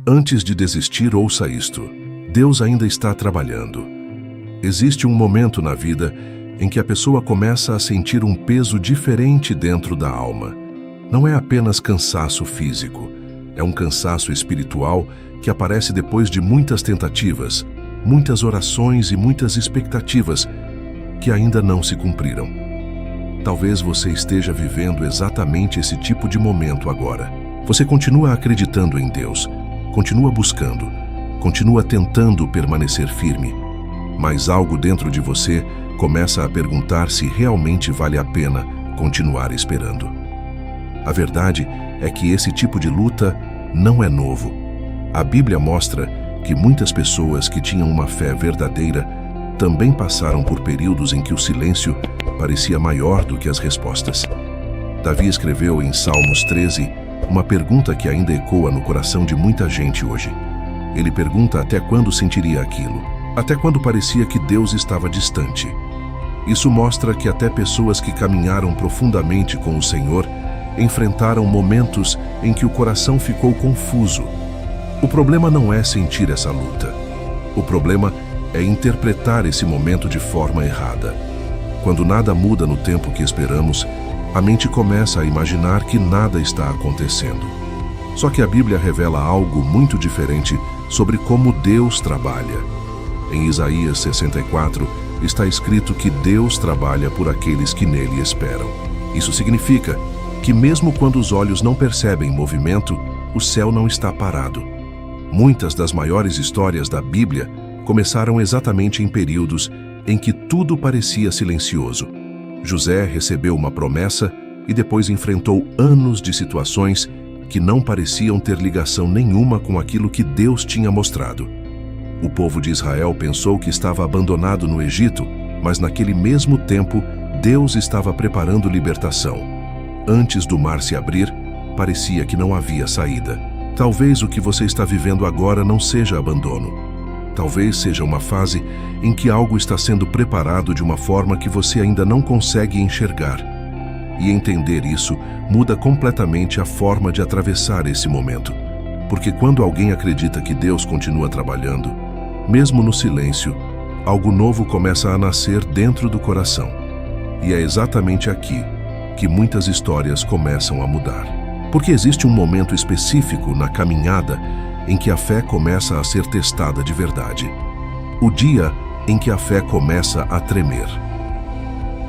Antes de desistir, ouça isto: Deus ainda está trabalhando. Existe um momento na vida em que a pessoa começa a sentir um peso diferente dentro da alma. Não é apenas cansaço físico, é um cansaço espiritual que aparece depois de muitas tentativas, muitas orações e muitas expectativas que ainda não se cumpriram. Talvez você esteja vivendo exatamente esse tipo de momento agora. Você continua acreditando em Deus, continua buscando, continua tentando permanecer firme, mas algo dentro de você começa a perguntar se realmente vale a pena continuar esperando. A verdade é que esse tipo de luta não é novo. A Bíblia mostra que muitas pessoas que tinham uma fé verdadeira também passaram por períodos em que o silêncio parecia maior do que as respostas. Davi escreveu em Salmos 13 uma pergunta que ainda ecoa no coração de muita gente hoje. Ele pergunta até quando sentiria aquilo, até quando parecia que Deus estava distante. Isso mostra que até pessoas que caminharam profundamente com o Senhor enfrentaram momentos em que o coração ficou confuso. O problema não é sentir essa luta. O problema é interpretar esse momento de forma errada. Quando nada muda no tempo que esperamos, a mente começa a imaginar que nada está acontecendo. Só que a Bíblia revela algo muito diferente sobre como Deus trabalha. Em Isaías 64, está escrito que Deus trabalha por aqueles que nele esperam. Isso significa que mesmo quando os olhos não percebem movimento, o céu não está parado. Muitas das maiores histórias da Bíblia começaram exatamente em períodos em que tudo parecia silencioso. José recebeu uma promessa e depois enfrentou anos de situações que não pareciam ter ligação nenhuma com aquilo que Deus tinha mostrado. O povo de Israel pensou que estava abandonado no Egito, mas naquele mesmo tempo, Deus estava preparando libertação. Antes do mar se abrir, parecia que não havia saída. Talvez o que você está vivendo agora não seja abandono. Talvez seja uma fase em que algo está sendo preparado de uma forma que você ainda não consegue enxergar. E entender isso muda completamente a forma de atravessar esse momento. Porque quando alguém acredita que Deus continua trabalhando, mesmo no silêncio, algo novo começa a nascer dentro do coração. E é exatamente aqui que muitas histórias começam a mudar. Porque existe um momento específico na caminhada em que a fé começa a ser testada de verdade. O dia em que a fé começa a tremer.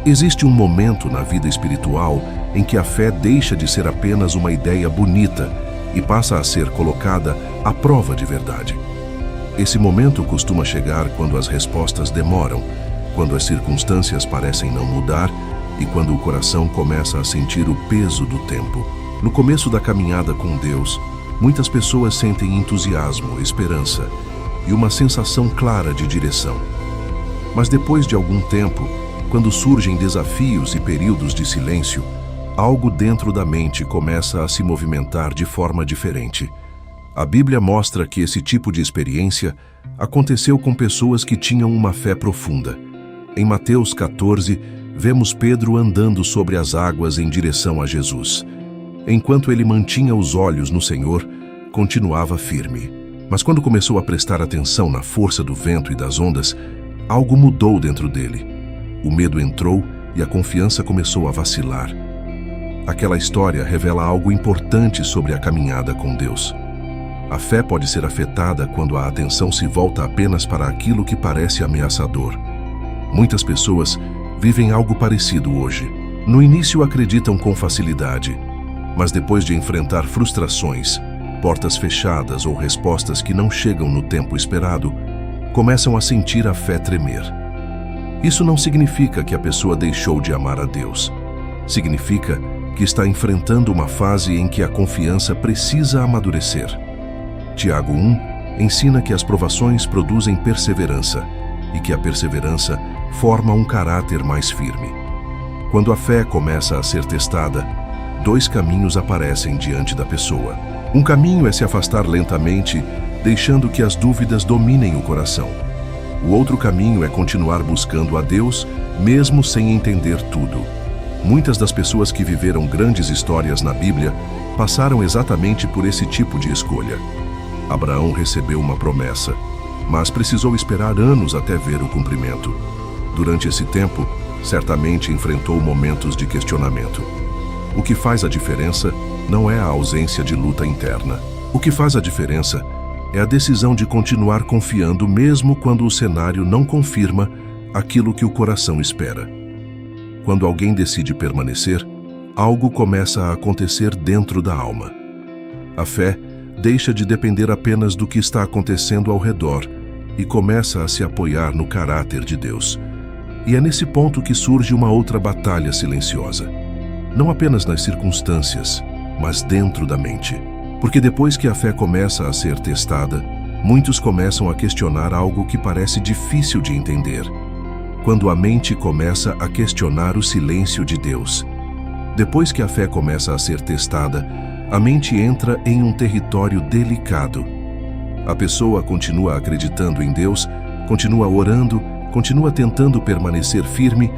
Existe um momento na vida espiritual em que a fé deixa de ser apenas uma ideia bonita e passa a ser colocada à prova de verdade. Esse momento costuma chegar quando as respostas demoram, quando as circunstâncias parecem não mudar e quando o coração começa a sentir o peso do tempo. No começo da caminhada com Deus, muitas pessoas sentem entusiasmo, esperança e uma sensação clara de direção. Mas depois de algum tempo, quando surgem desafios e períodos de silêncio, algo dentro da mente começa a se movimentar de forma diferente. A Bíblia mostra que esse tipo de experiência aconteceu com pessoas que tinham uma fé profunda. Em Mateus 14, vemos Pedro andando sobre as águas em direção a Jesus. Enquanto ele mantinha os olhos no Senhor, continuava firme. Mas quando começou a prestar atenção na força do vento e das ondas, algo mudou dentro dele. O medo entrou e a confiança começou a vacilar. Aquela história revela algo importante sobre a caminhada com Deus. A fé pode ser afetada quando a atenção se volta apenas para aquilo que parece ameaçador. Muitas pessoas vivem algo parecido hoje. No início acreditam com facilidade, mas depois de enfrentar frustrações, portas fechadas ou respostas que não chegam no tempo esperado, começam a sentir a fé tremer. Isso não significa que a pessoa deixou de amar a Deus. Significa que está enfrentando uma fase em que a confiança precisa amadurecer. Tiago 1 ensina que as provações produzem perseverança e que a perseverança forma um caráter mais firme. Quando a fé começa a ser testada, dois caminhos aparecem diante da pessoa. Um caminho é se afastar lentamente, deixando que as dúvidas dominem o coração. O outro caminho é continuar buscando a Deus, mesmo sem entender tudo. Muitas das pessoas que viveram grandes histórias na Bíblia passaram exatamente por esse tipo de escolha. Abraão recebeu uma promessa, mas precisou esperar anos até ver o cumprimento. Durante esse tempo, certamente enfrentou momentos de questionamento. O que faz a diferença não é a ausência de luta interna. O que faz a diferença é a decisão de continuar confiando mesmo quando o cenário não confirma aquilo que o coração espera. Quando alguém decide permanecer, algo começa a acontecer dentro da alma. A fé deixa de depender apenas do que está acontecendo ao redor e começa a se apoiar no caráter de Deus. E é nesse ponto que surge uma outra batalha silenciosa. Não apenas nas circunstâncias, mas dentro da mente. Porque depois que a fé começa a ser testada, muitos começam a questionar algo que parece difícil de entender. Quando a mente começa a questionar o silêncio de Deus. Depois que a fé começa a ser testada, a mente entra em um território delicado. A pessoa continua acreditando em Deus, continua orando, continua tentando permanecer firme,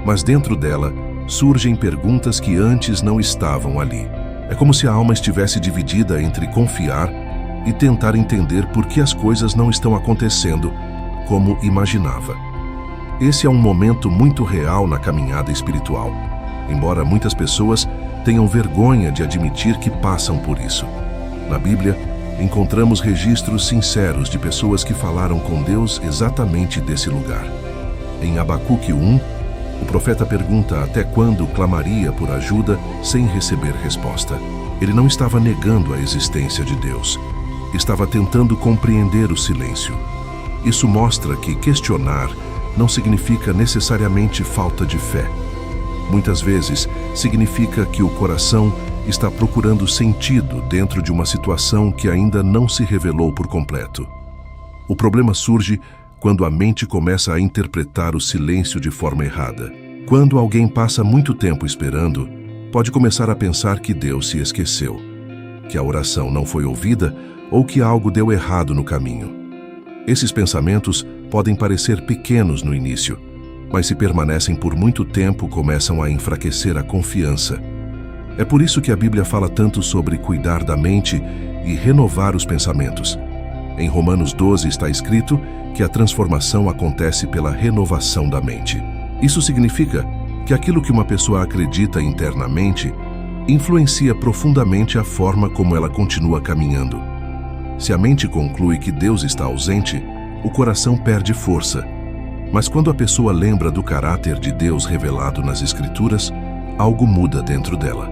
mas dentro dela surgem perguntas que antes não estavam ali. É como se a alma estivesse dividida entre confiar e tentar entender por que as coisas não estão acontecendo como imaginava. Esse é um momento muito real na caminhada espiritual, embora muitas pessoas tenham vergonha de admitir que passam por isso. Na Bíblia, encontramos registros sinceros de pessoas que falaram com Deus exatamente desse lugar. Em Abacuque 1, o profeta pergunta até quando clamaria por ajuda sem receber resposta. Ele não estava negando a existência de Deus. Estava tentando compreender o silêncio. Isso mostra que questionar não significa necessariamente falta de fé. Muitas vezes, significa que o coração está procurando sentido dentro de uma situação que ainda não se revelou por completo. O problema surge quando a mente começa a interpretar o silêncio de forma errada. Quando alguém passa muito tempo esperando, pode começar a pensar que Deus se esqueceu, que a oração não foi ouvida ou que algo deu errado no caminho. Esses pensamentos podem parecer pequenos no início, mas se permanecem por muito tempo, começam a enfraquecer a confiança. É por isso que a Bíblia fala tanto sobre cuidar da mente e renovar os pensamentos. Em Romanos 12 está escrito que a transformação acontece pela renovação da mente. Isso significa que aquilo que uma pessoa acredita internamente influencia profundamente a forma como ela continua caminhando. Se a mente conclui que Deus está ausente, o coração perde força. Mas quando a pessoa lembra do caráter de Deus revelado nas Escrituras, algo muda dentro dela.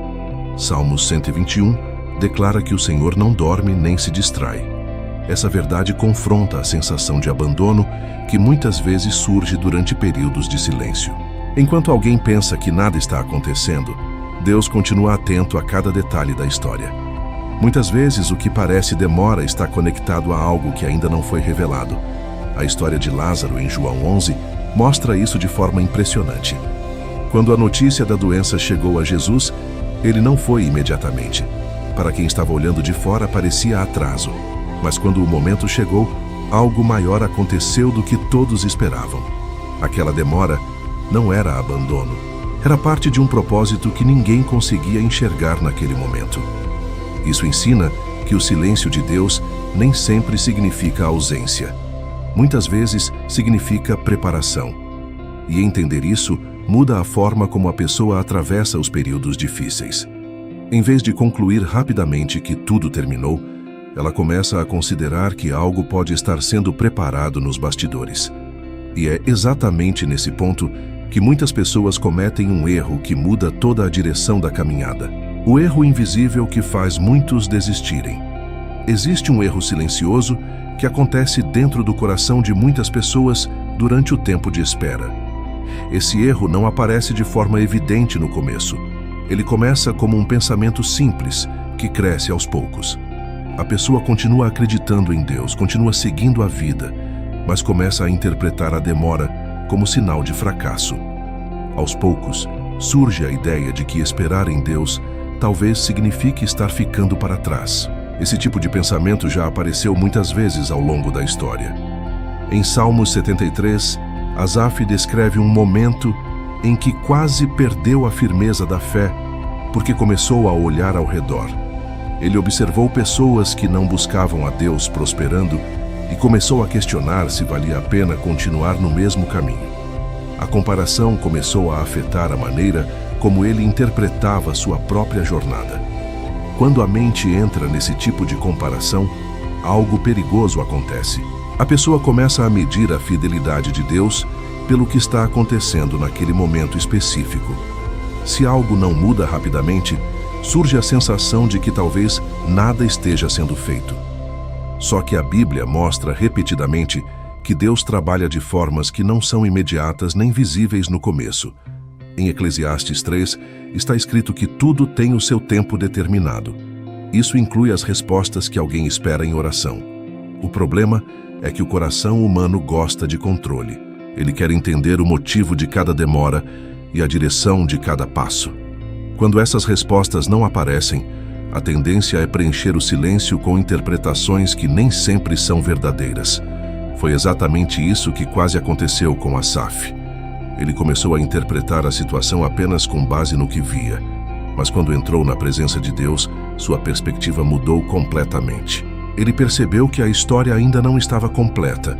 Salmos 121 declara que o Senhor não dorme nem se distrai. Essa verdade confronta a sensação de abandono que muitas vezes surge durante períodos de silêncio. Enquanto alguém pensa que nada está acontecendo, Deus continua atento a cada detalhe da história. Muitas vezes o que parece demora está conectado a algo que ainda não foi revelado. A história de Lázaro em João 11 mostra isso de forma impressionante. Quando a notícia da doença chegou a Jesus, ele não foi imediatamente. Para quem estava olhando de fora, parecia atraso. Mas quando o momento chegou, algo maior aconteceu do que todos esperavam. Aquela demora não era abandono. Era parte de um propósito que ninguém conseguia enxergar naquele momento. Isso ensina que o silêncio de Deus nem sempre significa ausência. Muitas vezes significa preparação. E entender isso muda a forma como a pessoa atravessa os períodos difíceis. Em vez de concluir rapidamente que tudo terminou, ela começa a considerar que algo pode estar sendo preparado nos bastidores. E é exatamente nesse ponto que muitas pessoas cometem um erro que muda toda a direção da caminhada. O erro invisível que faz muitos desistirem. Existe um erro silencioso que acontece dentro do coração de muitas pessoas durante o tempo de espera. Esse erro não aparece de forma evidente no começo. Ele começa como um pensamento simples, que cresce aos poucos. A pessoa continua acreditando em Deus, continua seguindo a vida, mas começa a interpretar a demora como sinal de fracasso. Aos poucos, surge a ideia de que esperar em Deus talvez signifique estar ficando para trás. Esse tipo de pensamento já apareceu muitas vezes ao longo da história. Em Salmos 73, Asaf descreve um momento em que quase perdeu a firmeza da fé porque começou a olhar ao redor. Ele observou pessoas que não buscavam a Deus prosperando e começou a questionar se valia a pena continuar no mesmo caminho. A comparação começou a afetar a maneira como ele interpretava sua própria jornada. Quando a mente entra nesse tipo de comparação, algo perigoso acontece. A pessoa começa a medir a fidelidade de Deus pelo que está acontecendo naquele momento específico. Se algo não muda rapidamente, surge a sensação de que talvez nada esteja sendo feito. Só que a Bíblia mostra repetidamente que Deus trabalha de formas que não são imediatas nem visíveis no começo. Em Eclesiastes 3, está escrito que tudo tem o seu tempo determinado. Isso inclui as respostas que alguém espera em oração. O problema é que o coração humano gosta de controle. Ele quer entender o motivo de cada demora e a direção de cada passo. Quando essas respostas não aparecem, a tendência é preencher o silêncio com interpretações que nem sempre são verdadeiras. Foi exatamente isso que quase aconteceu com Asaf. Ele começou a interpretar a situação apenas com base no que via, mas quando entrou na presença de Deus, sua perspectiva mudou completamente. Ele percebeu que a história ainda não estava completa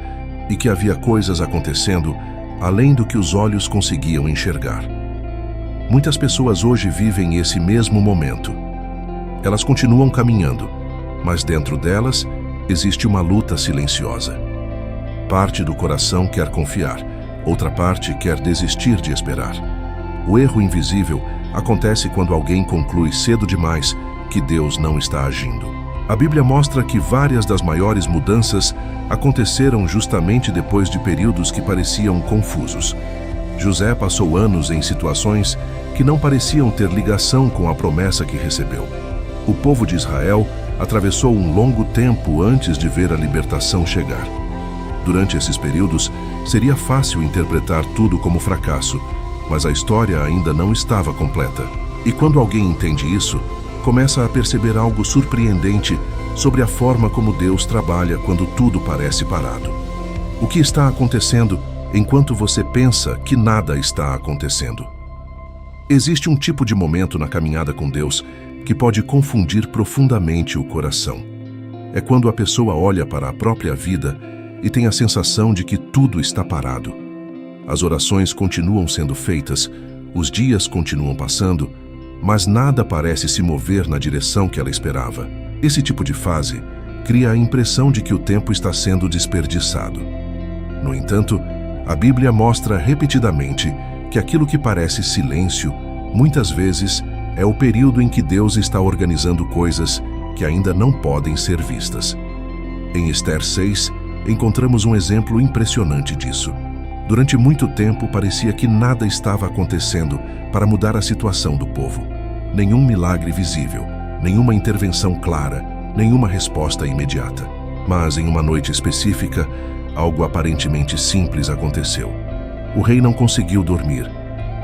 e que havia coisas acontecendo além do que os olhos conseguiam enxergar. Muitas pessoas hoje vivem esse mesmo momento. Elas continuam caminhando, mas dentro delas existe uma luta silenciosa. Parte do coração quer confiar, outra parte quer desistir de esperar. O erro invisível acontece quando alguém conclui cedo demais que Deus não está agindo. A Bíblia mostra que várias das maiores mudanças aconteceram justamente depois de períodos que pareciam confusos. José passou anos em situações que não pareciam ter ligação com a promessa que recebeu. O povo de Israel atravessou um longo tempo antes de ver a libertação chegar. Durante esses períodos, seria fácil interpretar tudo como fracasso, mas a história ainda não estava completa. E quando alguém entende isso, começa a perceber algo surpreendente sobre a forma como Deus trabalha quando tudo parece parado. O que está acontecendo enquanto você pensa que nada está acontecendo? Existe um tipo de momento na caminhada com Deus que pode confundir profundamente o coração. É quando a pessoa olha para a própria vida e tem a sensação de que tudo está parado. As orações continuam sendo feitas, os dias continuam passando, mas nada parece se mover na direção que ela esperava. Esse tipo de fase cria a impressão de que o tempo está sendo desperdiçado. No entanto, a Bíblia mostra repetidamente que aquilo que parece silêncio, muitas vezes, é o período em que Deus está organizando coisas que ainda não podem ser vistas. Em Esther 6, encontramos um exemplo impressionante disso. Durante muito tempo, parecia que nada estava acontecendo para mudar a situação do povo. Nenhum milagre visível, nenhuma intervenção clara, nenhuma resposta imediata. Mas, em uma noite específica, algo aparentemente simples aconteceu. O rei não conseguiu dormir.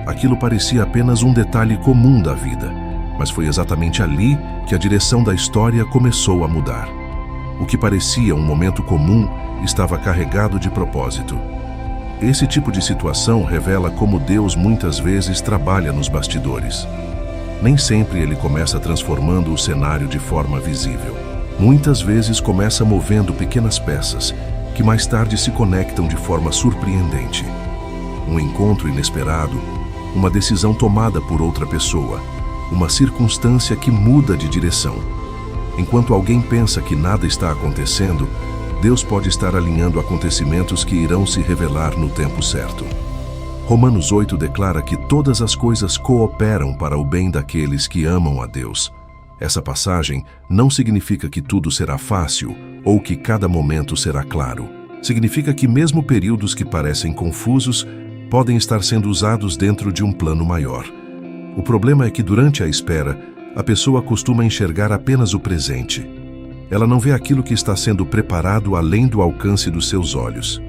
Aquilo parecia apenas um detalhe comum da vida, mas foi exatamente ali que a direção da história começou a mudar. O que parecia um momento comum estava carregado de propósito. Esse tipo de situação revela como Deus muitas vezes trabalha nos bastidores. Nem sempre ele começa transformando o cenário de forma visível. Muitas vezes começa movendo pequenas peças que mais tarde se conectam de forma surpreendente. Um encontro inesperado, uma decisão tomada por outra pessoa, uma circunstância que muda de direção. Enquanto alguém pensa que nada está acontecendo, Deus pode estar alinhando acontecimentos que irão se revelar no tempo certo. Romanos 8 declara que todas as coisas cooperam para o bem daqueles que amam a Deus. Essa passagem não significa que tudo será fácil ou que cada momento será claro. Significa que mesmo períodos que parecem confusos podem estar sendo usados dentro de um plano maior. O problema é que durante a espera, a pessoa costuma enxergar apenas o presente. Ela não vê aquilo que está sendo preparado além do alcance dos seus olhos.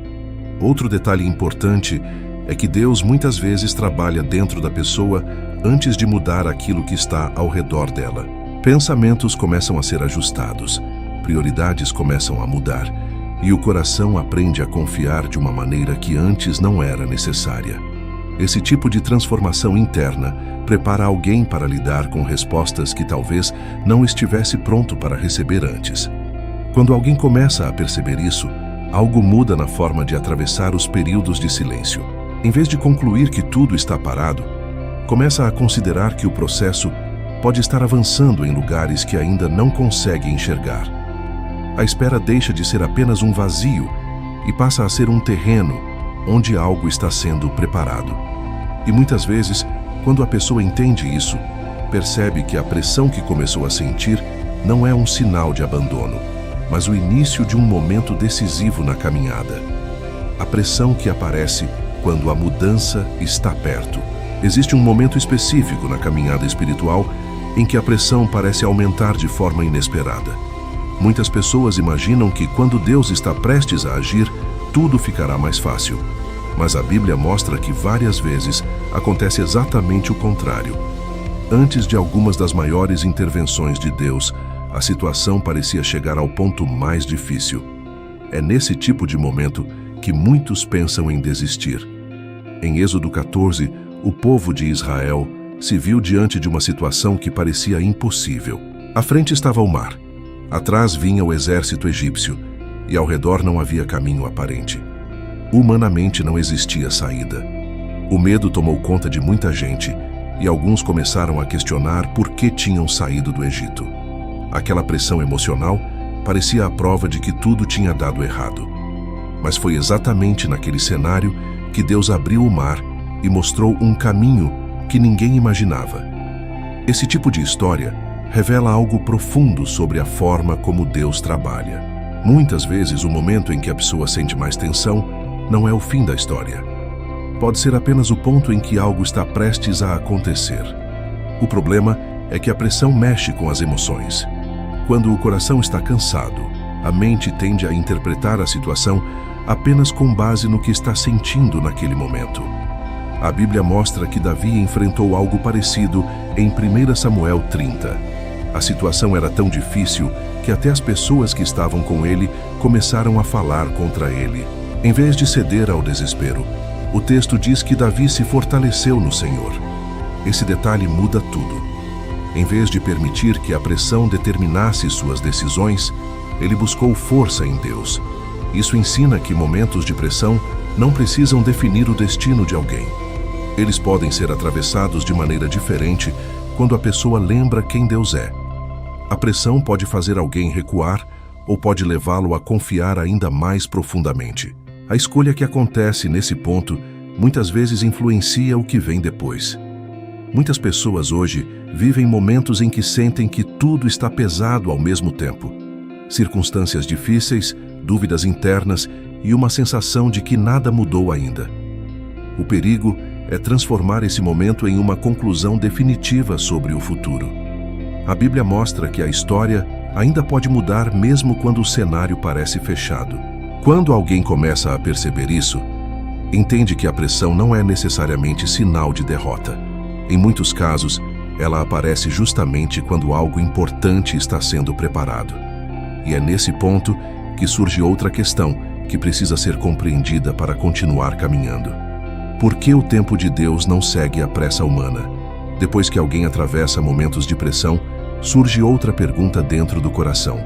Outro detalhe importante é que Deus muitas vezes trabalha dentro da pessoa antes de mudar aquilo que está ao redor dela. Pensamentos começam a ser ajustados, prioridades começam a mudar, e o coração aprende a confiar de uma maneira que antes não era necessária. Esse tipo de transformação interna prepara alguém para lidar com respostas que talvez não estivesse pronto para receber antes. Quando alguém começa a perceber isso, algo muda na forma de atravessar os períodos de silêncio. Em vez de concluir que tudo está parado, começa a considerar que o processo pode estar avançando em lugares que ainda não consegue enxergar. A espera deixa de ser apenas um vazio e passa a ser um terreno onde algo está sendo preparado. E muitas vezes, quando a pessoa entende isso, percebe que a pressão que começou a sentir não é um sinal de abandono, mas o início de um momento decisivo na caminhada. A pressão que aparece quando a mudança está perto. Existe um momento específico na caminhada espiritual em que a pressão parece aumentar de forma inesperada. Muitas pessoas imaginam que quando Deus está prestes a agir, tudo ficará mais fácil. Mas a Bíblia mostra que várias vezes acontece exatamente o contrário. Antes de algumas das maiores intervenções de Deus, a situação parecia chegar ao ponto mais difícil. É nesse tipo de momento que muitos pensam em desistir. Em Êxodo 14, o povo de Israel se viu diante de uma situação que parecia impossível. À frente estava o mar, atrás vinha o exército egípcio, e ao redor não havia caminho aparente. Humanamente não existia saída. O medo tomou conta de muita gente, e alguns começaram a questionar por que tinham saído do Egito. Aquela pressão emocional parecia a prova de que tudo tinha dado errado. Mas foi exatamente naquele cenário que Deus abriu o mar e mostrou um caminho que ninguém imaginava. Esse tipo de história revela algo profundo sobre a forma como Deus trabalha. Muitas vezes, o momento em que a pessoa sente mais tensão não é o fim da história. Pode ser apenas o ponto em que algo está prestes a acontecer. O problema é que a pressão mexe com as emoções. Quando o coração está cansado, a mente tende a interpretar a situação apenas com base no que está sentindo naquele momento. A Bíblia mostra que Davi enfrentou algo parecido em 1 Samuel 30. A situação era tão difícil que até as pessoas que estavam com ele começaram a falar contra ele. Em vez de ceder ao desespero, o texto diz que Davi se fortaleceu no Senhor. Esse detalhe muda tudo. Em vez de permitir que a pressão determinasse suas decisões, ele buscou força em Deus. Isso ensina que momentos de pressão não precisam definir o destino de alguém. Eles podem ser atravessados de maneira diferente quando a pessoa lembra quem Deus é. A pressão pode fazer alguém recuar ou pode levá-lo a confiar ainda mais profundamente. A escolha que acontece nesse ponto muitas vezes influencia o que vem depois. Muitas pessoas hoje vivem momentos em que sentem que tudo está pesado ao mesmo tempo. Circunstâncias difíceis, dúvidas internas e uma sensação de que nada mudou ainda. O perigo é transformar esse momento em uma conclusão definitiva sobre o futuro. A Bíblia mostra que a história ainda pode mudar mesmo quando o cenário parece fechado. Quando alguém começa a perceber isso, entende que a pressão não é necessariamente sinal de derrota. Em muitos casos, ela aparece justamente quando algo importante está sendo preparado. E é nesse ponto que surge outra questão que precisa ser compreendida para continuar caminhando. Por que o tempo de Deus não segue a pressa humana? Depois que alguém atravessa momentos de pressão, surge outra pergunta dentro do coração.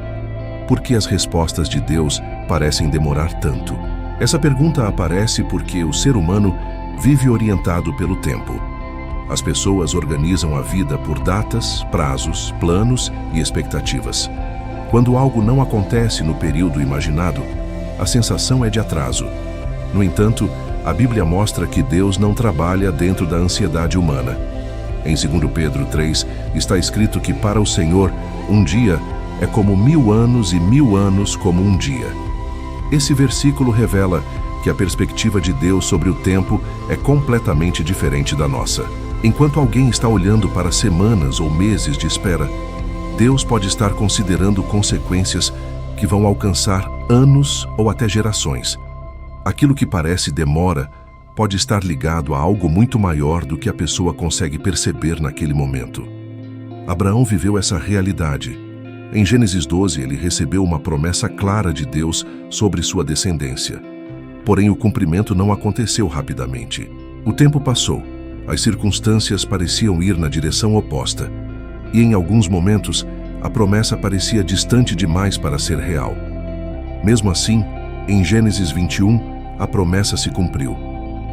Por que as respostas de Deus parecem demorar tanto? Essa pergunta aparece porque o ser humano vive orientado pelo tempo. As pessoas organizam a vida por datas, prazos, planos e expectativas. Quando algo não acontece no período imaginado, a sensação é de atraso. No entanto, a Bíblia mostra que Deus não trabalha dentro da ansiedade humana. Em 2 Pedro 3, está escrito que para o Senhor, um dia é como 1000 anos e 1000 anos como um dia. Esse versículo revela que a perspectiva de Deus sobre o tempo é completamente diferente da nossa. Enquanto alguém está olhando para semanas ou meses de espera, Deus pode estar considerando consequências que vão alcançar anos ou até gerações. Aquilo que parece demora pode estar ligado a algo muito maior do que a pessoa consegue perceber naquele momento. Abraão viveu essa realidade. Em Gênesis 12, ele recebeu uma promessa clara de Deus sobre sua descendência. Porém, o cumprimento não aconteceu rapidamente. O tempo passou, as circunstâncias pareciam ir na direção oposta, e em alguns momentos a promessa parecia distante demais para ser real. Mesmo assim, em Gênesis 21, a promessa se cumpriu.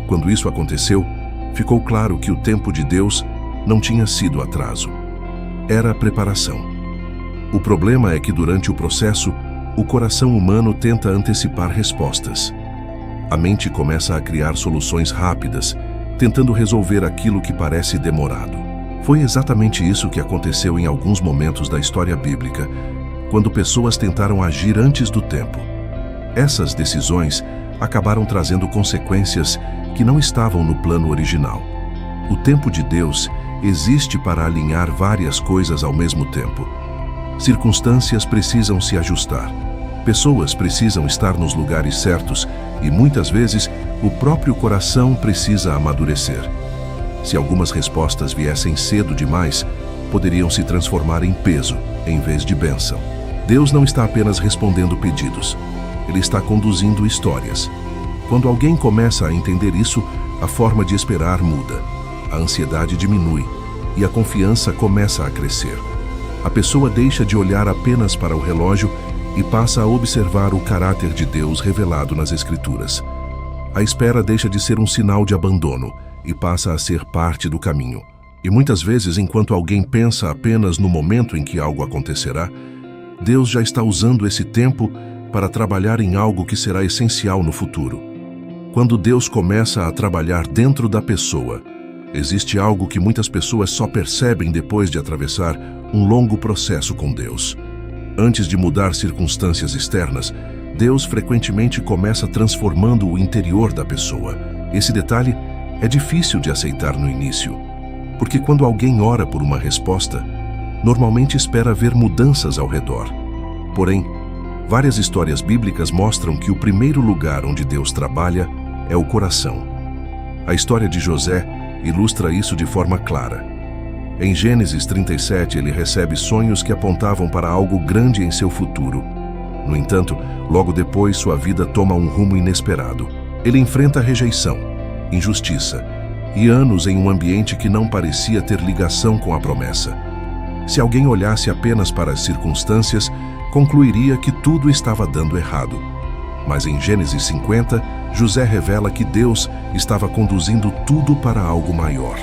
Quando isso aconteceu, ficou claro que o tempo de Deus não tinha sido atraso. Era a preparação. O problema é que durante o processo, o coração humano tenta antecipar respostas. A mente começa a criar soluções rápidas, tentando resolver aquilo que parece demorado. Foi exatamente isso que aconteceu em alguns momentos da história bíblica, quando pessoas tentaram agir antes do tempo. Essas decisões acabaram trazendo consequências que não estavam no plano original. O tempo de Deus existe para alinhar várias coisas ao mesmo tempo. Circunstâncias precisam se ajustar. Pessoas precisam estar nos lugares certos e, muitas vezes, o próprio coração precisa amadurecer. Se algumas respostas viessem cedo demais, poderiam se transformar em peso, em vez de bênção. Deus não está apenas respondendo pedidos. Ele está conduzindo histórias. Quando alguém começa a entender isso, a forma de esperar muda. A ansiedade diminui e a confiança começa a crescer. A pessoa deixa de olhar apenas para o relógio e passa a observar o caráter de Deus revelado nas Escrituras. A espera deixa de ser um sinal de abandono e passa a ser parte do caminho. E muitas vezes, enquanto alguém pensa apenas no momento em que algo acontecerá, Deus já está usando esse tempo para trabalhar em algo que será essencial no futuro. Quando Deus começa a trabalhar dentro da pessoa, existe algo que muitas pessoas só percebem depois de atravessar um longo processo com Deus. Antes de mudar circunstâncias externas, Deus frequentemente começa transformando o interior da pessoa. Esse detalhe é difícil de aceitar no início, porque quando alguém ora por uma resposta, normalmente espera ver mudanças ao redor. Porém, várias histórias bíblicas mostram que o primeiro lugar onde Deus trabalha é o coração. A história de José ilustra isso de forma clara. Em Gênesis 37, ele recebe sonhos que apontavam para algo grande em seu futuro. No entanto, logo depois, sua vida toma um rumo inesperado. Ele enfrenta rejeição, injustiça e anos em um ambiente que não parecia ter ligação com a promessa. Se alguém olhasse apenas para as circunstâncias, concluiria que tudo estava dando errado. Mas em Gênesis 50, José revela que Deus estava conduzindo tudo para algo maior.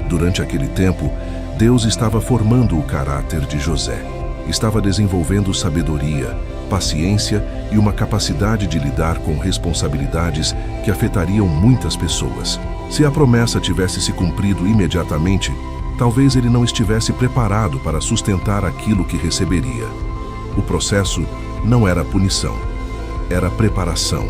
Durante aquele tempo, Deus estava formando o caráter de José. Estava desenvolvendo sabedoria, paciência e uma capacidade de lidar com responsabilidades que afetariam muitas pessoas. Se a promessa tivesse se cumprido imediatamente, talvez ele não estivesse preparado para sustentar aquilo que receberia. O processo não era punição, era preparação.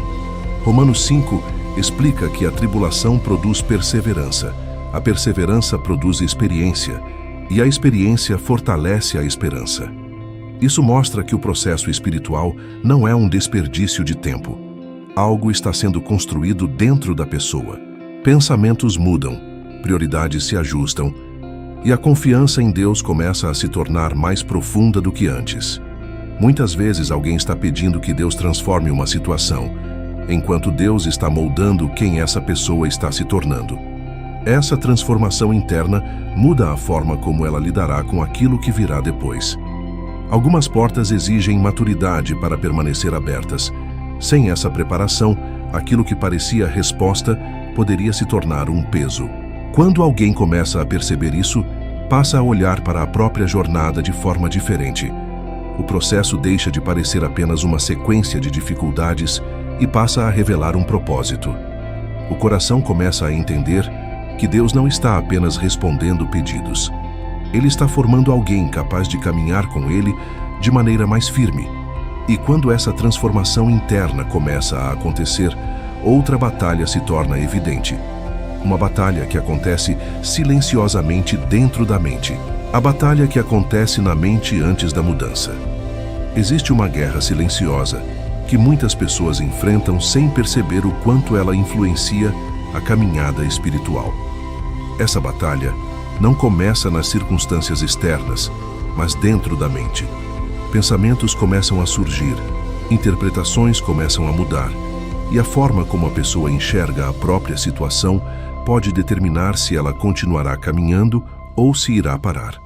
Romanos 5 explica que a tribulação produz perseverança, a perseverança produz experiência, e a experiência fortalece a esperança. Isso mostra que o processo espiritual não é um desperdício de tempo. Algo está sendo construído dentro da pessoa. Pensamentos mudam, prioridades se ajustam, e a confiança em Deus começa a se tornar mais profunda do que antes. Muitas vezes alguém está pedindo que Deus transforme uma situação, enquanto Deus está moldando quem essa pessoa está se tornando. Essa transformação interna muda a forma como ela lidará com aquilo que virá depois. Algumas portas exigem maturidade para permanecer abertas. Sem essa preparação, aquilo que parecia resposta poderia se tornar um peso. Quando alguém começa a perceber isso, passa a olhar para a própria jornada de forma diferente. O processo deixa de parecer apenas uma sequência de dificuldades e passa a revelar um propósito. O coração começa a entender que Deus não está apenas respondendo pedidos. Ele está formando alguém capaz de caminhar com Ele de maneira mais firme. E quando essa transformação interna começa a acontecer, outra batalha se torna evidente. Uma batalha que acontece silenciosamente dentro da mente. A batalha que acontece na mente antes da mudança. Existe uma guerra silenciosa que muitas pessoas enfrentam sem perceber o quanto ela influencia a caminhada espiritual. Essa batalha não começa nas circunstâncias externas, mas dentro da mente. Pensamentos começam a surgir, interpretações começam a mudar, e a forma como a pessoa enxerga a própria situação pode determinar se ela continuará caminhando ou se irá parar.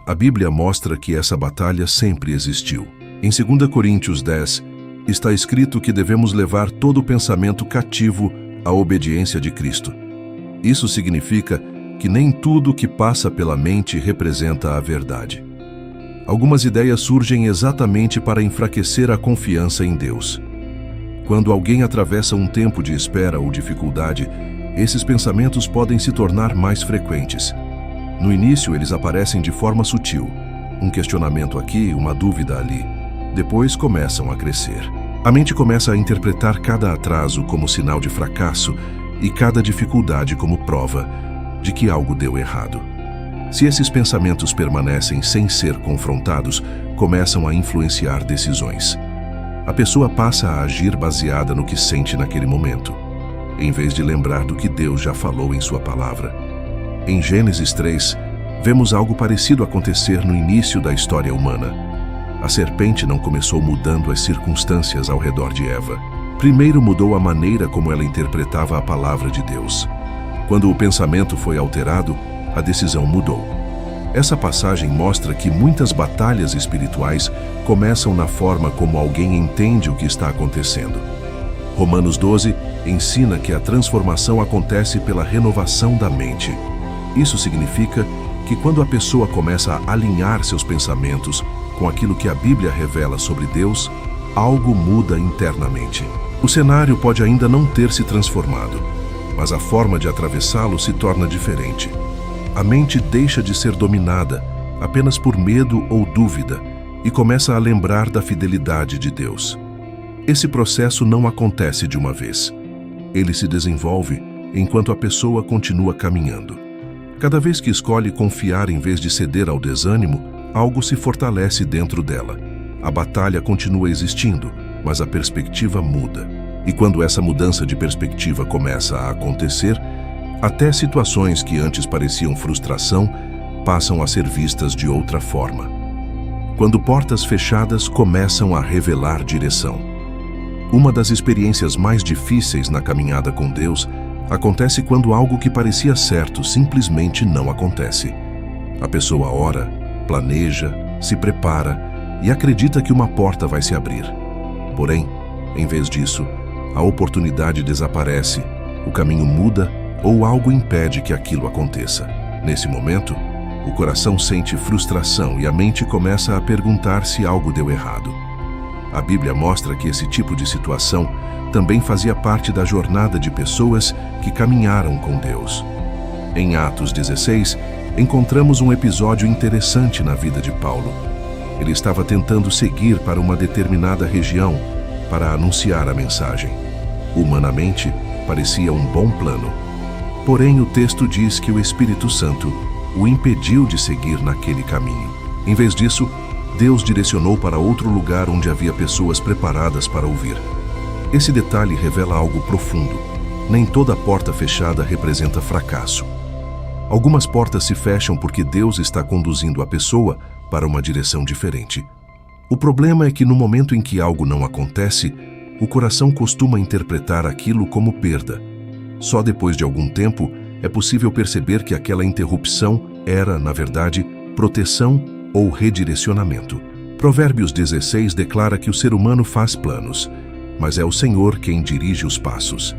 A Bíblia mostra que essa batalha sempre existiu. Em 2 Coríntios 10, está escrito que devemos levar todo o pensamento cativo à obediência de Cristo. Isso significa que nem tudo que passa pela mente representa a verdade. Algumas ideias surgem exatamente para enfraquecer a confiança em Deus. Quando alguém atravessa um tempo de espera ou dificuldade, esses pensamentos podem se tornar mais frequentes. No início, eles aparecem de forma sutil. Um questionamento aqui, uma dúvida ali. Depois começam a crescer. A mente começa a interpretar cada atraso como sinal de fracasso e cada dificuldade como prova de que algo deu errado. Se esses pensamentos permanecem sem ser confrontados, começam a influenciar decisões. A pessoa passa a agir baseada no que sente naquele momento, em vez de lembrar do que Deus já falou em sua palavra. Em Gênesis 3, vemos algo parecido acontecer no início da história humana. A serpente não começou mudando as circunstâncias ao redor de Eva. Primeiro mudou a maneira como ela interpretava a palavra de Deus. Quando o pensamento foi alterado, a decisão mudou. Essa passagem mostra que muitas batalhas espirituais começam na forma como alguém entende o que está acontecendo. Romanos 12 ensina que a transformação acontece pela renovação da mente. Isso significa que quando a pessoa começa a alinhar seus pensamentos com aquilo que a Bíblia revela sobre Deus, algo muda internamente. O cenário pode ainda não ter se transformado, mas a forma de atravessá-lo se torna diferente. A mente deixa de ser dominada apenas por medo ou dúvida e começa a lembrar da fidelidade de Deus. Esse processo não acontece de uma vez. Ele se desenvolve enquanto a pessoa continua caminhando. Cada vez que escolhe confiar em vez de ceder ao desânimo, algo se fortalece dentro dela. A batalha continua existindo, mas a perspectiva muda. E quando essa mudança de perspectiva começa a acontecer, até situações que antes pareciam frustração passam a ser vistas de outra forma. Quando portas fechadas começam a revelar direção. Uma das experiências mais difíceis na caminhada com Deus acontece quando algo que parecia certo simplesmente não acontece. A pessoa ora, planeja, se prepara e acredita que uma porta vai se abrir. Porém, em vez disso, a oportunidade desaparece, o caminho muda ou algo impede que aquilo aconteça. Nesse momento, o coração sente frustração e a mente começa a perguntar se algo deu errado. A Bíblia mostra que esse tipo de situação também fazia parte da jornada de pessoas que caminharam com Deus. Em Atos 16, encontramos um episódio interessante na vida de Paulo. Ele estava tentando seguir para uma determinada região para anunciar a mensagem. Humanamente, parecia um bom plano. Porém, o texto diz que o Espírito Santo o impediu de seguir naquele caminho. Em vez disso, Deus direcionou para outro lugar onde havia pessoas preparadas para ouvir. Esse detalhe revela algo profundo. Nem toda porta fechada representa fracasso. Algumas portas se fecham porque Deus está conduzindo a pessoa para uma direção diferente. O problema é que no momento em que algo não acontece, o coração costuma interpretar aquilo como perda. Só depois de algum tempo é possível perceber que aquela interrupção era, na verdade, proteção ou redirecionamento. Provérbios 16 declara que o ser humano faz planos, mas é o Senhor quem dirige os passos.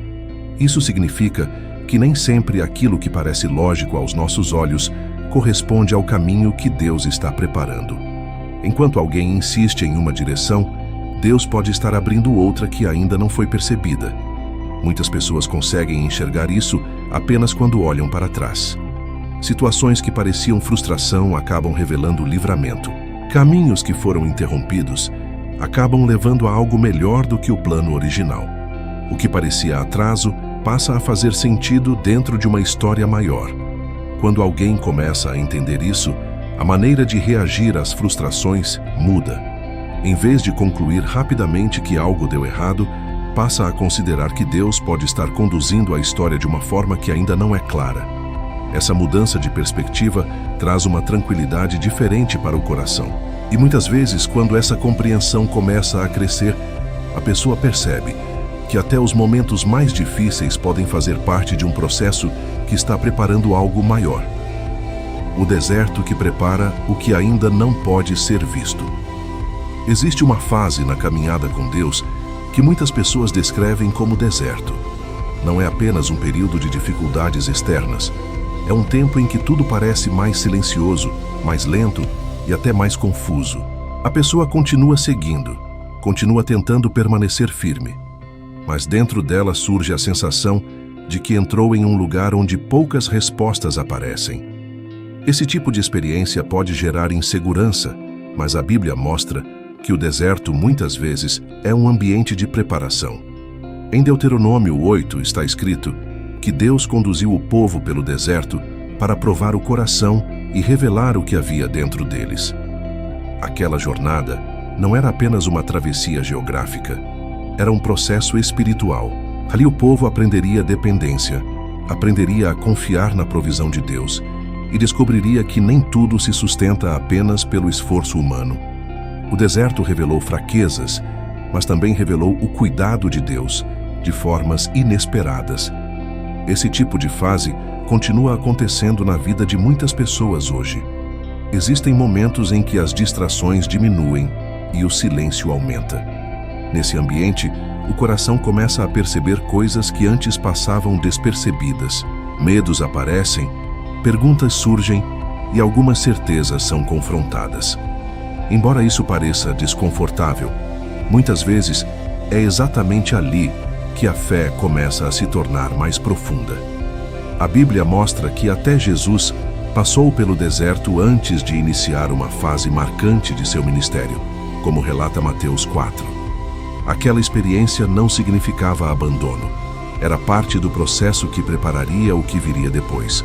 Isso significa que nem sempre aquilo que parece lógico aos nossos olhos corresponde ao caminho que Deus está preparando. Enquanto alguém insiste em uma direção, Deus pode estar abrindo outra que ainda não foi percebida. Muitas pessoas conseguem enxergar isso apenas quando olham para trás. Situações que pareciam frustração acabam revelando livramento. Caminhos que foram interrompidos acabam levando a algo melhor do que o plano original. O que parecia atraso passa a fazer sentido dentro de uma história maior. Quando alguém começa a entender isso, a maneira de reagir às frustrações muda. Em vez de concluir rapidamente que algo deu errado, passa a considerar que Deus pode estar conduzindo a história de uma forma que ainda não é clara. Essa mudança de perspectiva traz uma tranquilidade diferente para o coração. E muitas vezes, quando essa compreensão começa a crescer, a pessoa percebe que até os momentos mais difíceis podem fazer parte de um processo que está preparando algo maior. O deserto que prepara o que ainda não pode ser visto. Existe uma fase na caminhada com Deus que muitas pessoas descrevem como deserto. Não é apenas um período de dificuldades externas. É um tempo em que tudo parece mais silencioso, mais lento e até mais confuso. A pessoa continua seguindo, continua tentando permanecer firme, mas dentro dela surge a sensação de que entrou em um lugar onde poucas respostas aparecem. Esse tipo de experiência pode gerar insegurança, mas a Bíblia mostra que o deserto muitas vezes é um ambiente de preparação. Em Deuteronômio 8 está escrito que Deus conduziu o povo pelo deserto para provar o coração e revelar o que havia dentro deles. Aquela jornada não era apenas uma travessia geográfica, era um processo espiritual. Ali o povo aprenderia dependência, aprenderia a confiar na provisão de Deus e descobriria que nem tudo se sustenta apenas pelo esforço humano. O deserto revelou fraquezas, mas também revelou o cuidado de Deus, de formas inesperadas. Esse tipo de fase continua acontecendo na vida de muitas pessoas hoje. Existem momentos em que as distrações diminuem e o silêncio aumenta. Nesse ambiente, o coração começa a perceber coisas que antes passavam despercebidas. Medos aparecem, perguntas surgem e algumas certezas são confrontadas. Embora isso pareça desconfortável, muitas vezes é exatamente ali que a fé começa a se tornar mais profunda. A Bíblia mostra que até Jesus passou pelo deserto antes de iniciar uma fase marcante de seu ministério, como relata Mateus 4. Aquela experiência não significava abandono. Era parte do processo que prepararia o que viria depois.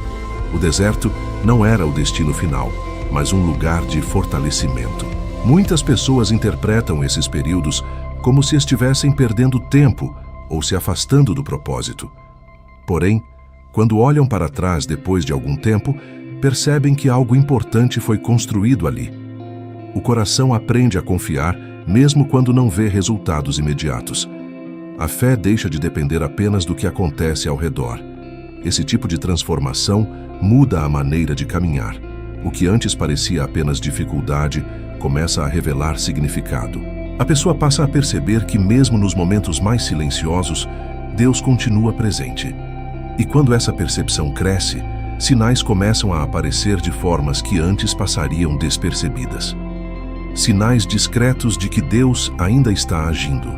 O deserto não era o destino final, mas um lugar de fortalecimento. Muitas pessoas interpretam esses períodos como se estivessem perdendo tempo ou se afastando do propósito. Porém, quando olham para trás depois de algum tempo, percebem que algo importante foi construído ali. O coração aprende a confiar mesmo quando não vê resultados imediatos. A fé deixa de depender apenas do que acontece ao redor. Esse tipo de transformação muda a maneira de caminhar. O que antes parecia apenas dificuldade começa a revelar significado. A pessoa passa a perceber que mesmo nos momentos mais silenciosos, Deus continua presente. E quando essa percepção cresce, sinais começam a aparecer de formas que antes passariam despercebidas. Sinais discretos de que Deus ainda está agindo.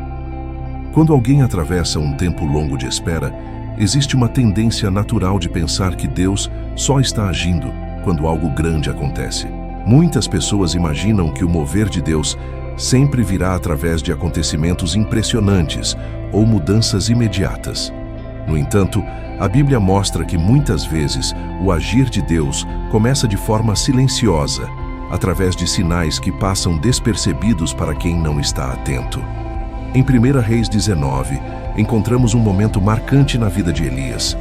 Quando alguém atravessa um tempo longo de espera, existe uma tendência natural de pensar que Deus só está agindo quando algo grande acontece. Muitas pessoas imaginam que o mover de Deus sempre virá através de acontecimentos impressionantes ou mudanças imediatas. No entanto, a Bíblia mostra que muitas vezes o agir de Deus começa de forma silenciosa, através de sinais que passam despercebidos para quem não está atento. Em 1 Reis 19, encontramos um momento marcante na vida de Elias.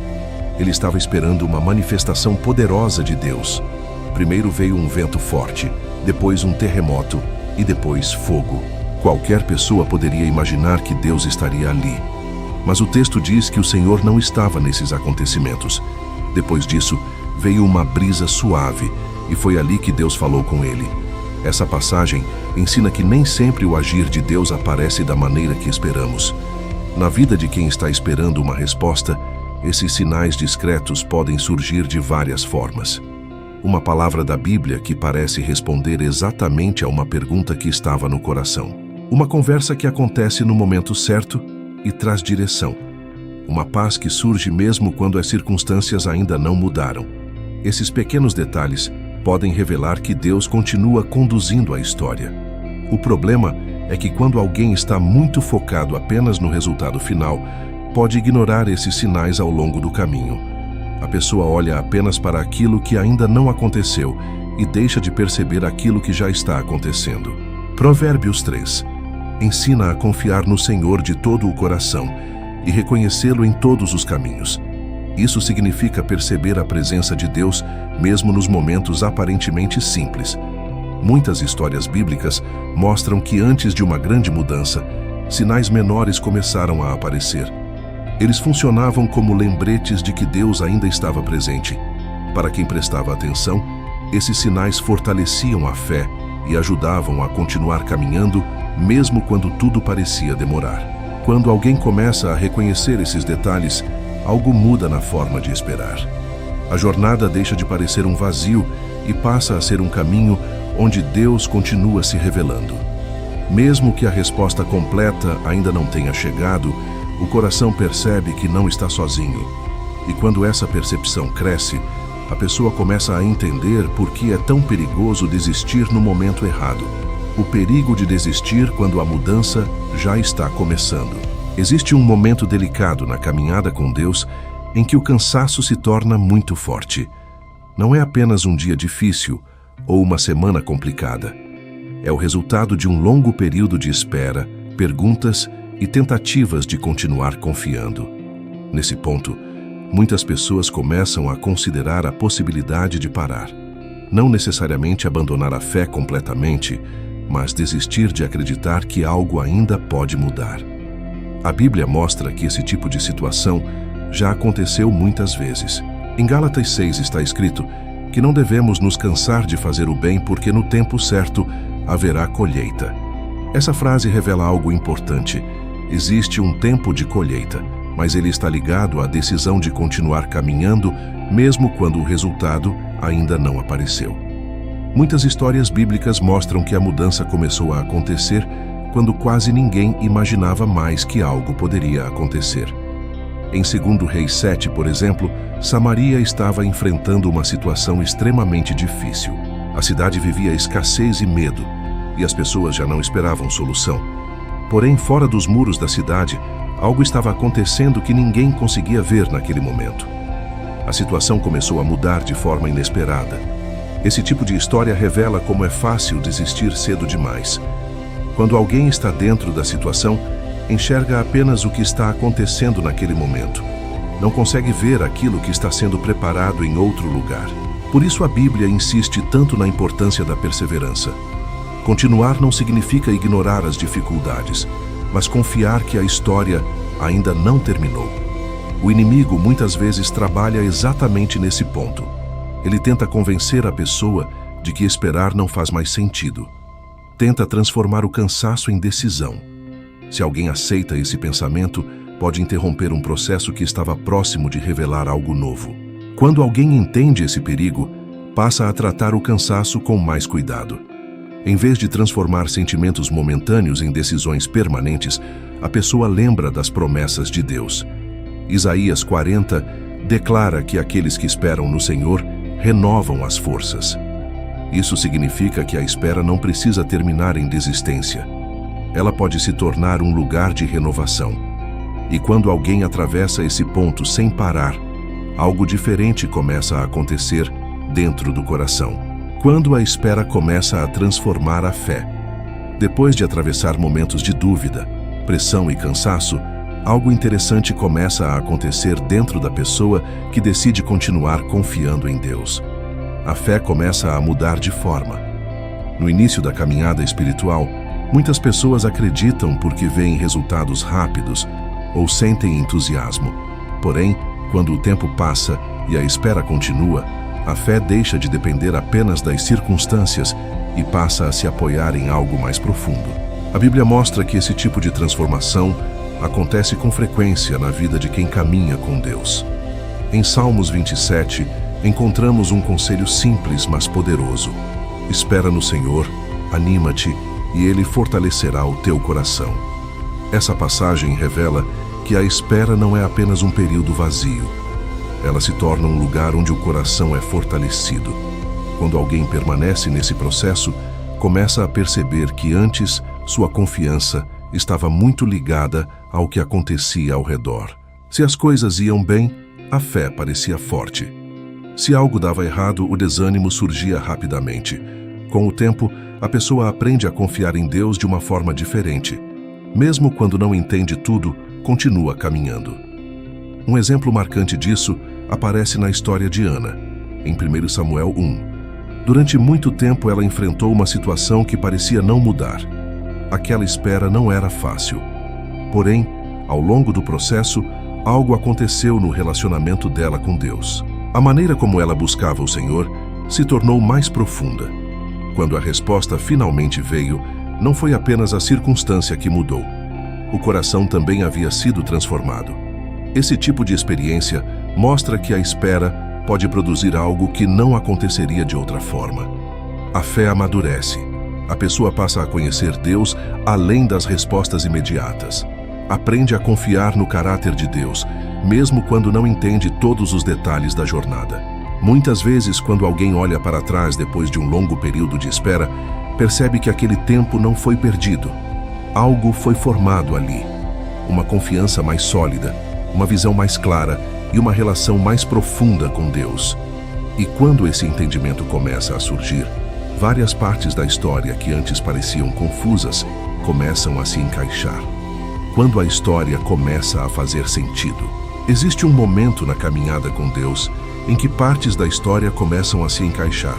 Ele estava esperando uma manifestação poderosa de Deus. Primeiro veio um vento forte, depois um terremoto e depois fogo. Qualquer pessoa poderia imaginar que Deus estaria ali. Mas o texto diz que o Senhor não estava nesses acontecimentos. Depois disso, veio uma brisa suave e foi ali que Deus falou com ele. Essa passagem ensina que nem sempre o agir de Deus aparece da maneira que esperamos. Na vida de quem está esperando uma resposta, esses sinais discretos podem surgir de várias formas. Uma palavra da Bíblia que parece responder exatamente a uma pergunta que estava no coração. Uma conversa que acontece no momento certo e traz direção. Uma paz que surge mesmo quando as circunstâncias ainda não mudaram. Esses pequenos detalhes podem revelar que Deus continua conduzindo a história. O problema é que quando alguém está muito focado apenas no resultado final, pode ignorar esses sinais ao longo do caminho. A pessoa olha apenas para aquilo que ainda não aconteceu e deixa de perceber aquilo que já está acontecendo. Provérbios 3. Ensina a confiar no Senhor de todo o coração e reconhecê-lo em todos os caminhos. Isso significa perceber a presença de Deus mesmo nos momentos aparentemente simples. Muitas histórias bíblicas mostram que antes de uma grande mudança, sinais menores começaram a aparecer. Eles funcionavam como lembretes de que Deus ainda estava presente. Para quem prestava atenção, esses sinais fortaleciam a fé e ajudavam a continuar caminhando, mesmo quando tudo parecia demorar. Quando alguém começa a reconhecer esses detalhes, algo muda na forma de esperar. A jornada deixa de parecer um vazio e passa a ser um caminho onde Deus continua se revelando. Mesmo que a resposta completa ainda não tenha chegado, o coração percebe que não está sozinho. E quando essa percepção cresce, a pessoa começa a entender por que é tão perigoso desistir no momento errado. O perigo de desistir quando a mudança já está começando. Existe um momento delicado na caminhada com Deus em que o cansaço se torna muito forte. Não é apenas um dia difícil ou uma semana complicada. É o resultado de um longo período de espera, perguntas e tentativas de continuar confiando. Nesse ponto, muitas pessoas começam a considerar a possibilidade de parar. Não necessariamente abandonar a fé completamente, mas desistir de acreditar que algo ainda pode mudar. A Bíblia mostra que esse tipo de situação já aconteceu muitas vezes. Em Gálatas 6 está escrito que não devemos nos cansar de fazer o bem porque no tempo certo haverá colheita. Essa frase revela algo importante. Existe um tempo de colheita, mas ele está ligado à decisão de continuar caminhando, mesmo quando o resultado ainda não apareceu. Muitas histórias bíblicas mostram que a mudança começou a acontecer quando quase ninguém imaginava mais que algo poderia acontecer. Em 2 Reis 7, por exemplo, Samaria estava enfrentando uma situação extremamente difícil. A cidade vivia escassez e medo, e as pessoas já não esperavam solução. Porém, fora dos muros da cidade, algo estava acontecendo que ninguém conseguia ver naquele momento. A situação começou a mudar de forma inesperada. Esse tipo de história revela como é fácil desistir cedo demais. Quando alguém está dentro da situação, enxerga apenas o que está acontecendo naquele momento. Não consegue ver aquilo que está sendo preparado em outro lugar. Por isso a Bíblia insiste tanto na importância da perseverança. Continuar não significa ignorar as dificuldades, mas confiar que a história ainda não terminou. O inimigo muitas vezes trabalha exatamente nesse ponto. Ele tenta convencer a pessoa de que esperar não faz mais sentido. Tenta transformar o cansaço em decisão. Se alguém aceita esse pensamento, pode interromper um processo que estava próximo de revelar algo novo. Quando alguém entende esse perigo, passa a tratar o cansaço com mais cuidado. Em vez de transformar sentimentos momentâneos em decisões permanentes, a pessoa lembra das promessas de Deus. Isaías 40 declara que aqueles que esperam no Senhor renovam as forças. Isso significa que a espera não precisa terminar em desistência. Ela pode se tornar um lugar de renovação. E quando alguém atravessa esse ponto sem parar, algo diferente começa a acontecer dentro do coração. Quando a espera começa a transformar a fé. Depois de atravessar momentos de dúvida, pressão e cansaço, algo interessante começa a acontecer dentro da pessoa que decide continuar confiando em Deus. A fé começa a mudar de forma. No início da caminhada espiritual, muitas pessoas acreditam porque veem resultados rápidos ou sentem entusiasmo. Porém, quando o tempo passa e a espera continua, a fé deixa de depender apenas das circunstâncias e passa a se apoiar em algo mais profundo. A Bíblia mostra que esse tipo de transformação acontece com frequência na vida de quem caminha com Deus. Em Salmos 27, encontramos um conselho simples, mas poderoso. Espera no Senhor, anima-te, e Ele fortalecerá o teu coração. Essa passagem revela que a espera não é apenas um período vazio. Ela se torna um lugar onde o coração é fortalecido. Quando alguém permanece nesse processo, começa a perceber que antes sua confiança estava muito ligada ao que acontecia ao redor. Se as coisas iam bem, a fé parecia forte. Se algo dava errado, o desânimo surgia rapidamente. Com o tempo, a pessoa aprende a confiar em Deus de uma forma diferente. Mesmo quando não entende tudo, continua caminhando. Um exemplo marcante disso aparece na história de Ana, em 1 Samuel 1. Durante muito tempo ela enfrentou uma situação que parecia não mudar. Aquela espera não era fácil. Porém, ao longo do processo, algo aconteceu no relacionamento dela com Deus. A maneira como ela buscava o Senhor se tornou mais profunda. Quando a resposta finalmente veio, não foi apenas a circunstância que mudou. O coração também havia sido transformado. Esse tipo de experiência mostra que a espera pode produzir algo que não aconteceria de outra forma. A fé amadurece. A pessoa passa a conhecer Deus além das respostas imediatas. Aprende a confiar no caráter de Deus, mesmo quando não entende todos os detalhes da jornada. Muitas vezes, quando alguém olha para trás depois de um longo período de espera, percebe que aquele tempo não foi perdido. Algo foi formado ali. Uma confiança mais sólida, uma visão mais clara e uma relação mais profunda com Deus. E quando esse entendimento começa a surgir, várias partes da história que antes pareciam confusas começam a se encaixar. Quando a história começa a fazer sentido, existe um momento na caminhada com Deus em que partes da história começam a se encaixar,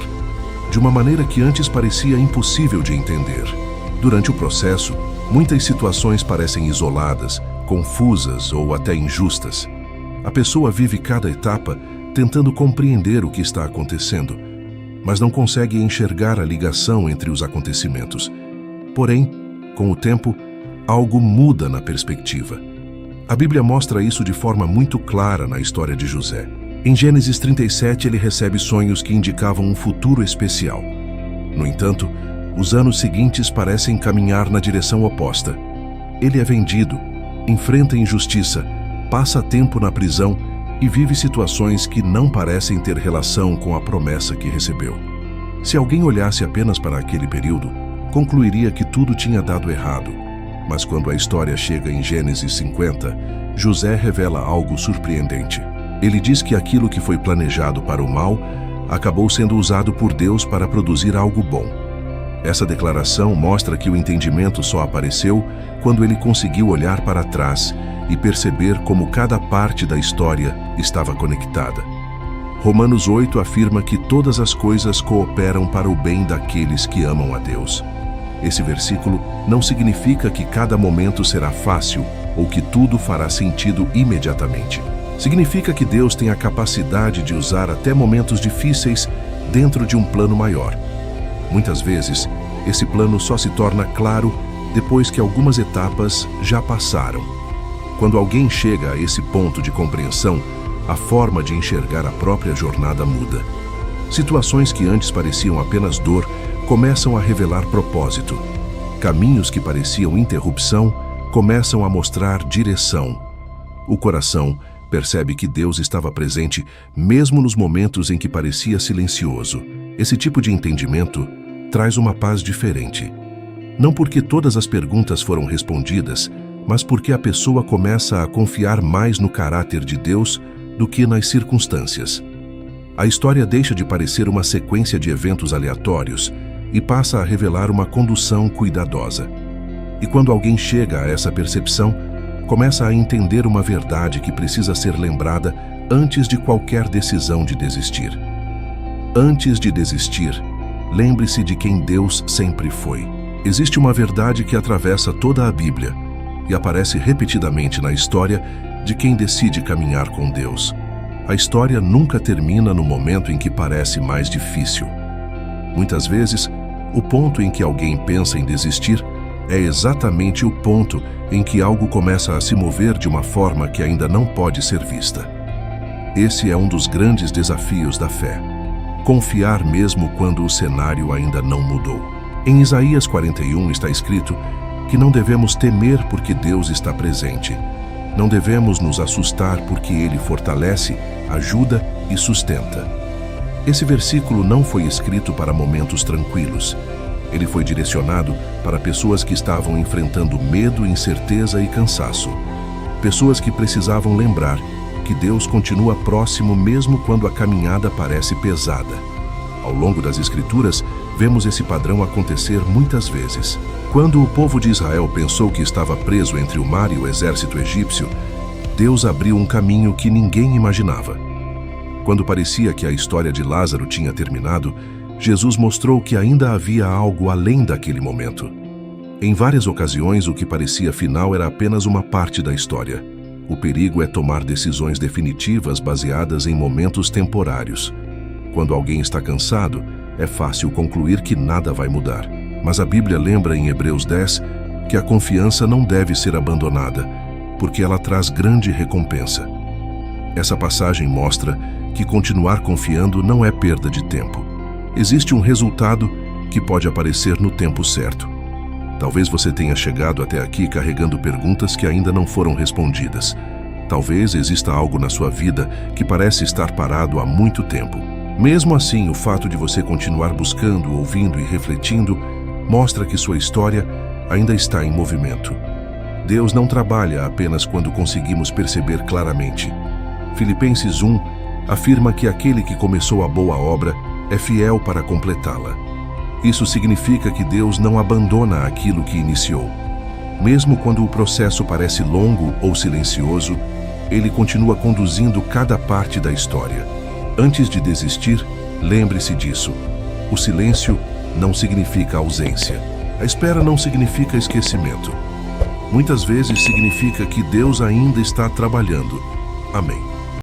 de uma maneira que antes parecia impossível de entender. Durante o processo, muitas situações parecem isoladas, confusas ou até injustas. A pessoa vive cada etapa tentando compreender o que está acontecendo, mas não consegue enxergar a ligação entre os acontecimentos. Porém, com o tempo, algo muda na perspectiva. A Bíblia mostra isso de forma muito clara na história de José. Em Gênesis 37, ele recebe sonhos que indicavam um futuro especial. No entanto, os anos seguintes parecem caminhar na direção oposta. Ele é vendido, enfrenta injustiça, passa tempo na prisão e vive situações que não parecem ter relação com a promessa que recebeu. Se alguém olhasse apenas para aquele período, concluiria que tudo tinha dado errado. Mas quando a história chega em Gênesis 50, José revela algo surpreendente. Ele diz que aquilo que foi planejado para o mal acabou sendo usado por Deus para produzir algo bom. Essa declaração mostra que o entendimento só apareceu quando ele conseguiu olhar para trás e perceber como cada parte da história estava conectada. Romanos 8 afirma que todas as coisas cooperam para o bem daqueles que amam a Deus. Esse versículo não significa que cada momento será fácil ou que tudo fará sentido imediatamente. Significa que Deus tem a capacidade de usar até momentos difíceis dentro de um plano maior. Muitas vezes, esse plano só se torna claro depois que algumas etapas já passaram. Quando alguém chega a esse ponto de compreensão, a forma de enxergar a própria jornada muda. Situações que antes pareciam apenas dor começam a revelar propósito. Caminhos que pareciam interrupção começam a mostrar direção. O coração percebe que Deus estava presente mesmo nos momentos em que parecia silencioso. Esse tipo de entendimento traz uma paz diferente. Não porque todas as perguntas foram respondidas, mas porque a pessoa começa a confiar mais no caráter de Deus do que nas circunstâncias. A história deixa de parecer uma sequência de eventos aleatórios e passa a revelar uma condução cuidadosa. E quando alguém chega a essa percepção, começa a entender uma verdade que precisa ser lembrada antes de qualquer decisão de desistir. Antes de desistir, lembre-se de quem Deus sempre foi. Existe uma verdade que atravessa toda a Bíblia e aparece repetidamente na história de quem decide caminhar com Deus. A história nunca termina no momento em que parece mais difícil. Muitas vezes, o ponto em que alguém pensa em desistir é exatamente o ponto em que algo começa a se mover de uma forma que ainda não pode ser vista. Esse é um dos grandes desafios da fé. Confiar mesmo quando o cenário ainda não mudou. Em Isaías 41 está escrito que não devemos temer porque Deus está presente. Não devemos nos assustar porque Ele fortalece, ajuda e sustenta. Esse versículo não foi escrito para momentos tranquilos. Ele foi direcionado para pessoas que estavam enfrentando medo, incerteza e cansaço. Pessoas que precisavam lembrar que Deus continua próximo mesmo quando a caminhada parece pesada. Ao longo das Escrituras, vemos esse padrão acontecer muitas vezes. Quando o povo de Israel pensou que estava preso entre o mar e o exército egípcio, Deus abriu um caminho que ninguém imaginava. Quando parecia que a história de Lázaro tinha terminado, Jesus mostrou que ainda havia algo além daquele momento. Em várias ocasiões, o que parecia final era apenas uma parte da história. O perigo é tomar decisões definitivas baseadas em momentos temporários. Quando alguém está cansado, é fácil concluir que nada vai mudar. Mas a Bíblia lembra em Hebreus 10 que a confiança não deve ser abandonada, porque ela traz grande recompensa. Essa passagem mostra que continuar confiando não é perda de tempo. Existe um resultado que pode aparecer no tempo certo. Talvez você tenha chegado até aqui carregando perguntas que ainda não foram respondidas. Talvez exista algo na sua vida que parece estar parado há muito tempo. Mesmo assim, o fato de você continuar buscando, ouvindo e refletindo mostra que sua história ainda está em movimento. Deus não trabalha apenas quando conseguimos perceber claramente. Filipenses 1 afirma que aquele que começou a boa obra é fiel para completá-la. Isso significa que Deus não abandona aquilo que iniciou. Mesmo quando o processo parece longo ou silencioso, Ele continua conduzindo cada parte da história. Antes de desistir, lembre-se disso. O silêncio não significa ausência. A espera não significa esquecimento. Muitas vezes significa que Deus ainda está trabalhando. Amém.